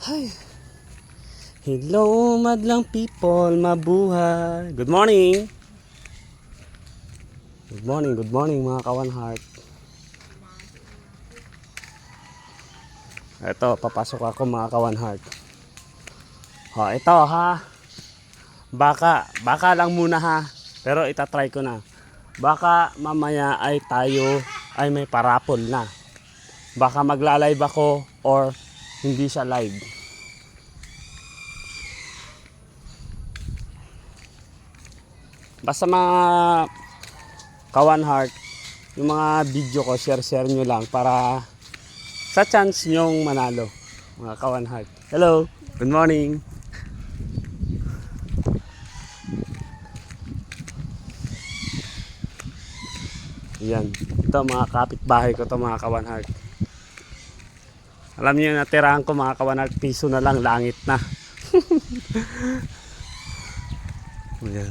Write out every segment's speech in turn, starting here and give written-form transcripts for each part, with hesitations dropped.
Hi. Hello, madlang people, mabuhay. Good morning. Good morning mga kawan heart. Ito, papasok ako mga kawan heart. Ito ha. Baka lang muna ha. Pero itatry ko na. Baka mamaya ay tayo ay may parapol na. Baka magla-live ako or hindi siya live. Basta mga kawan heart, yung mga video ko, share nyo lang para sa chance nyong manalo. Mga kawan heart. Hello, good morning. Yan, ito mga kapitbahay ko to mga kawan heart. Alam niyo yung natirahan ko mga kawan heart, piso na lang, langit na. Yan.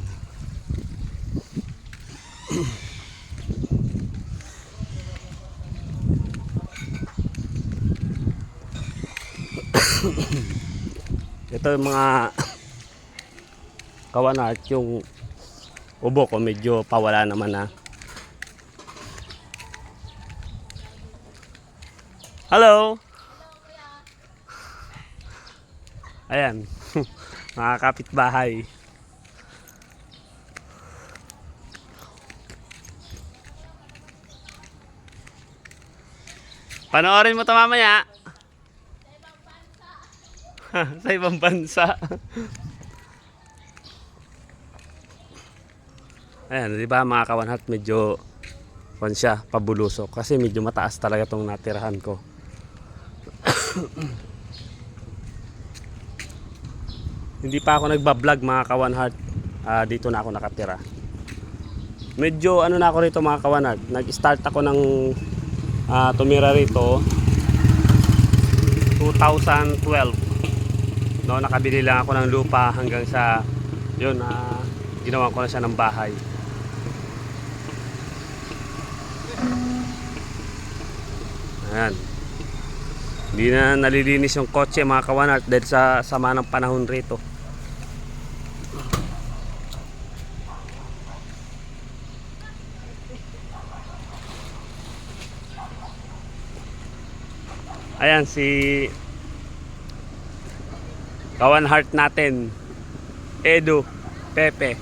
Ito yung mga kawan heart, yung ubo ko medyo pawala naman na. Hello. Ayan. Mga kapitbahay. Panoorin mo ito mamaya. Sa ibang bansa. Ayan, di ba mga kawan heart, medyo siya, pabulusok. Kasi medyo mataas talaga itong natirahan ko. Hindi pa ako nagbablog mga kawan heart. Dito na ako nakatira. Medyo ano na ako rito mga kawan heart. Nag-start ako ng tumira rito 2012. No, nakabili lang ako ng lupa hanggang sa yun, ginawa ko na siya ng bahay. Ayan. Hindi na nalilinis yung kotse mga kawan heart dahil sa sama ng panahon rito. Ayan si kawan heart natin, Edu, Pepe.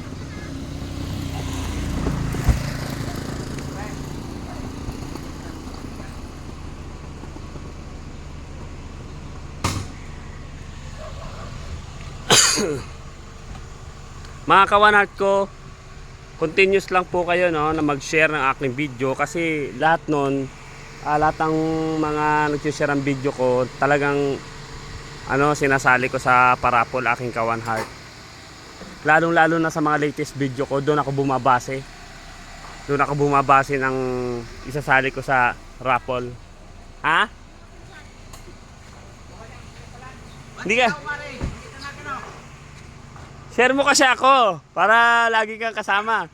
Mga kawan heart ko, continuous lang po kayo no, na mag-share ng aking video kasi lahat nun, lahat ng mga nag-share ng video ko talagang sinasali ko sa parapol aking kawan heart. Lalong-lalo na sa mga latest video ko, doon ako bumabase. Doon ako bumabase ng isasali ko sa raffle. Ha? Hindi ka? Share mo kasi ako para lagi kang kasama.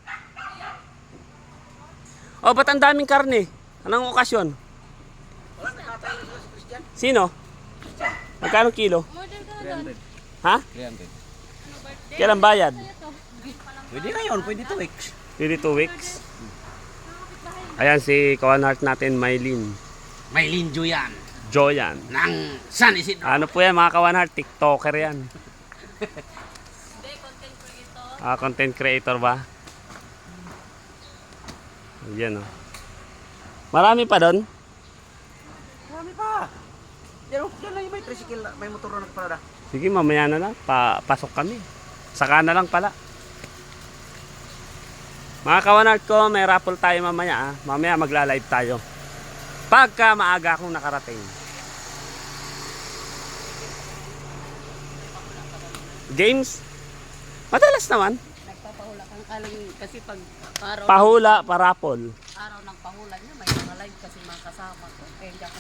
Oh, ba't ang daming karne? Anong okasyon? Sino? Magkano kilo? 300. Ha? 300. Kailan bayad? Pwede ngayon, pwede 2 weeks. Pwede 2 weeks. Ayan si kawan heart natin, Maylin Maylin Joyan Joyan. ng San Isidro. Ano po yan mga kawan heart? TikToker yan. Content creator ba? Ayan o. Marami pa doon? Marami pa. Yan lang yung may tricycle, may motor na nagparada. Sige, mamaya na lang. Pasok kami. Saka na lang pala. Mga kawan heart ko, may raffle tayo mamaya. Mamaya magla-live tayo. Pagka maaga akong nakarating. Games? Madalas naman. Nagpapahula kang alam kasi pag araw Pahula, parapol. araw ng pahula niya may mga live kasi mga kasama ko. Kaya hindi ako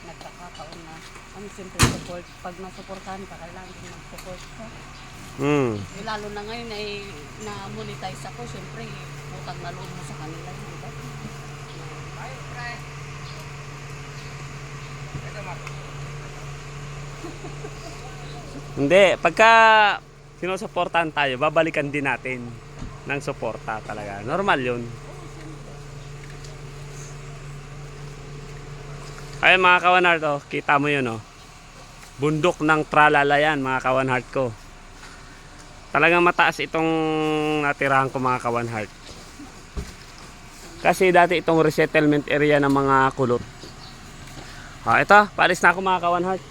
nagkakataon na simple support. Pag nasuportahan ka, kailangan din mag-support ka. Lalo na ngayon ay na-monetize ako, syempre utang na loob mo sa kanila, di ba? Hindi, pagka sinusuportahan tayo, babalikan din natin ng suporta talaga. Normal yun. Ay mga kawan heart, oh, kita mo yun, oh. Bundok ng Tralala yan, mga kawan heart ko. Talagang mataas itong natirahan ko, mga kawan heart. Kasi dati itong resettlement area ng mga kulot. Ito, paalis na ako, mga kawan heart.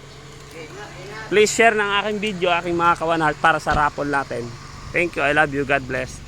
Please share ng aking video, aking mga kawan heart, para sa raffle natin. Thank you, I love you, God bless.